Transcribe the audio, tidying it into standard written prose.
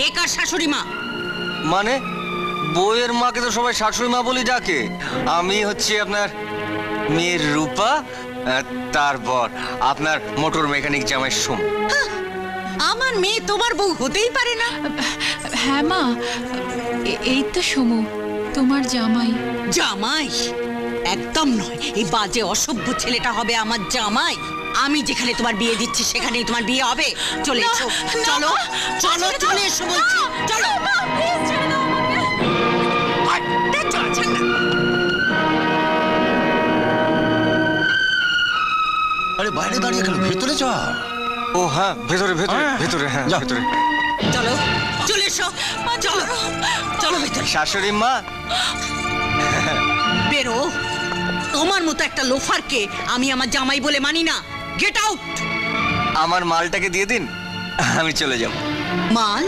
এ কার শাশুড়ি মা? মানে বউয়ের মাকে তো সবাই শাশুড়ি মা বলি ডাকে। আমি হচ্ছে আপনার মেয়ের রূপা, তারপর আপনার মোটর মেকানিক জামাই সোম। আমার মেয়ে তোমার বউ হতেই পারে না। হ্যাঁ মা, এই তো সমু, তোমার জামাই। জামাই? একদম নয়, এই বাজে অসভ্য ছেলেটা হবে আমার জামাই। আমি যেখানে তোমার বিয়ে দিচ্ছি সেখানেই তোমার বিয়ে হবে। চলে এসো, চলো চলো, চলে এসো বলছি, চলো। আরে বাইরে দাঁড়িয়ে গেল, ভেতরে যা। ও হ্যাঁ, ভেতরে ভেতরে ভেতরে, হ্যাঁ যাও। ভেতরে। চলো চলে এসো, চলো চলো ভেতরে। শাশুড়ি মা, বেরো। তোমার মতো একটা লোফারকে আমি আমার জামাই বলে মানি না। Get out. আমার মালটাকে দিয়ে দিন, আমি চলে যাব। মাল?